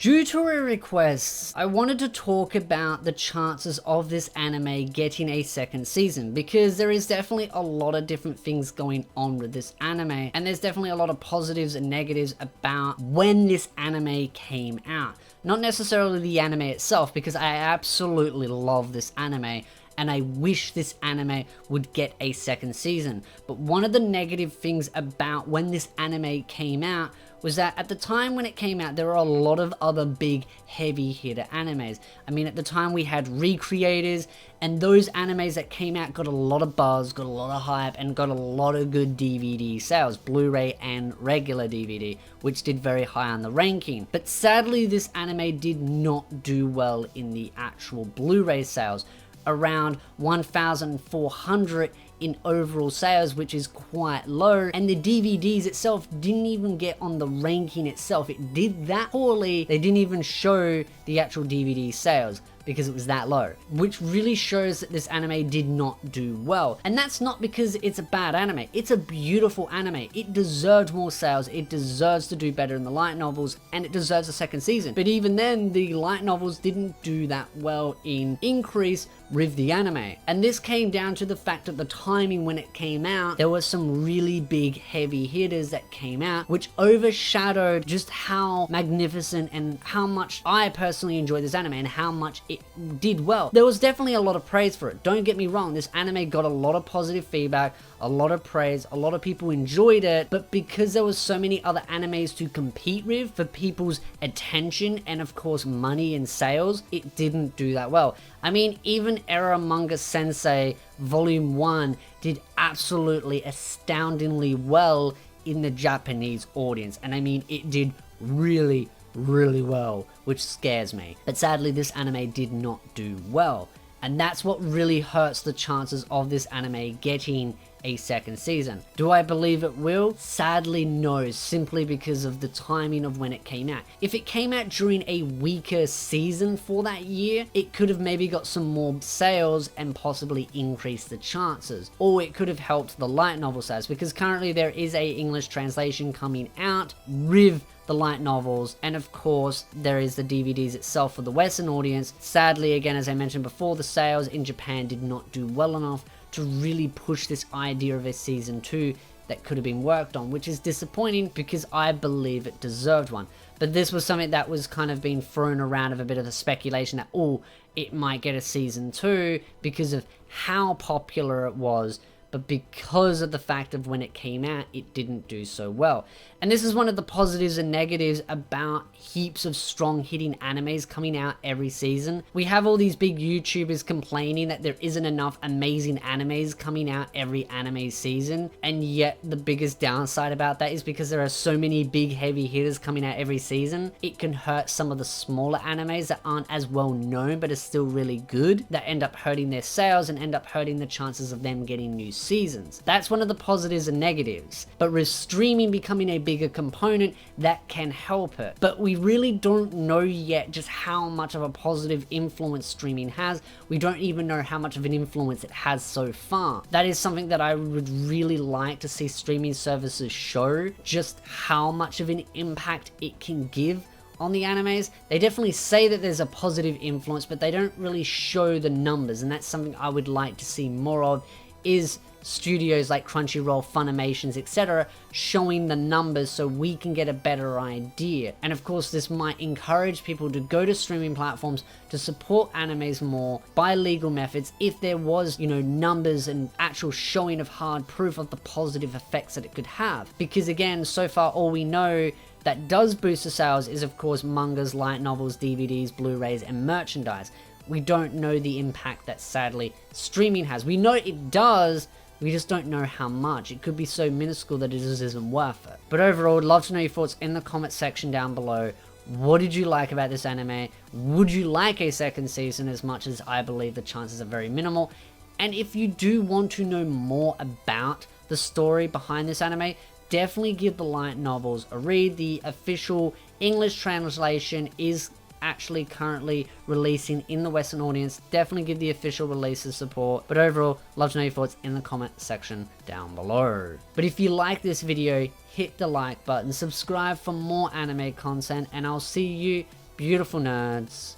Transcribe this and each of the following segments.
Due to a request, I wanted to talk about the chances of this anime getting a second season, because there is definitely a lot of different things going on with this anime, and there's definitely a lot of positives and negatives about when this anime came out. Not necessarily the anime itself, because I absolutely love this anime, and I wish this anime would get a second season. But one of the negative things about when this anime came out was that at the time when it came out, there were a lot of other big heavy hitter animes. I mean, at the time we had Recreators, and those animes that came out got a lot of buzz, got a lot of hype, and got a lot of good DVD sales, Blu-ray and regular DVD, which did very high on the ranking. But sadly, this anime did not do well in the actual Blu-ray sales, around 1,400 in overall sales, which is quite low, and the DVDs itself didn't even get on the ranking itself. It did that poorly, they didn't even show the actual DVD sales because it was that low, which really shows that this anime did not do well. And that's not because it's a bad anime, it's a beautiful anime. It deserved more sales, it deserves to do better in the light novels, and it deserves a second season. But even then, the light novels didn't do that well in increase with the anime. And this came down to the fact that the timing when it came out, there were some really big heavy hitters that came out, which overshadowed just how magnificent and how much I personally enjoyed this anime and how much it did well. There was definitely a lot of praise for it. Don't get me wrong, this anime got a lot of positive feedback, a lot of praise, a lot of people enjoyed it, but because there was so many other animes to compete with for people's attention and of course money and sales, it didn't do that well. I mean, even Era Manga Sensei Volume 1 did absolutely astoundingly well in the Japanese audience, and I mean, it did really well, which scares me. But sadly, this anime did not do well, and that's what really hurts the chances of this anime getting a second season. Do I believe it will? Sadly no, simply because of the timing of when it came out. If it came out during a weaker season for that year, it could have maybe got some more sales and possibly increased the chances. Or it could have helped the light novel sales, because currently there is a English translation coming out with the light novels, and of course there is the DVDs itself for the Western audience. Sadly, again, as I mentioned before, the sales in Japan did not do well enough to really push this idea of a season 2 that could have been worked on, which is disappointing because I believe it deserved one. But this was something that was kind of being thrown around of a bit of a speculation that, oh, it might get a season 2 because of how popular it was, but because of the fact of when it came out, it didn't do so well. And this is one of the positives and negatives about heaps of strong hitting animes coming out every season. We have all these big YouTubers complaining that there isn't enough amazing animes coming out every anime season, and yet the biggest downside about that is because there are so many big heavy hitters coming out every season, it can hurt some of the smaller animes that aren't as well known but are still really good, that end up hurting their sales and end up hurting the chances of them getting new seasons. That's one of the positives and negatives. But with streaming becoming a bigger component, that can help it. But we really don't know yet just how much of a positive influence streaming has. We don't even know how much of an influence it has so far. That is something that I would really like to see streaming services show, just how much of an impact it can give on the animes. They definitely say that there's a positive influence, but they don't really show the numbers, and that's something I would like to see more of, is studios like Crunchyroll, Funimations, etc. showing the numbers so we can get a better idea. And of course, this might encourage people to go to streaming platforms to support animes more by legal methods if there was, you know, numbers and actual showing of hard proof of the positive effects that it could have. Because again, so far all we know that does boost the sales is of course mangas, light novels, DVDs, Blu-rays, and merchandise. We don't know the impact that sadly streaming has. We know it does, we just don't know how much. It could be so minuscule that it just isn't worth it. But overall, I'd love to know your thoughts in the comment section down below. What did you like about this anime? Would you like a second season, as much as I believe the chances are very minimal? And if you do want to know more about the story behind this anime, definitely give the light novels a read. The official English translation is actually currently releasing in the Western audience. Definitely give the official releases support. But overall, love to know your thoughts in the comment section down below. But if you like this video, hit the like button, subscribe for more anime content, and I'll see you beautiful nerds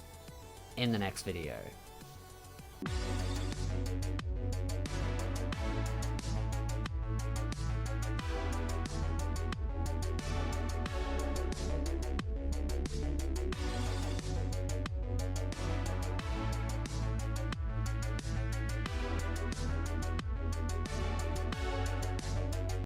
in the next video.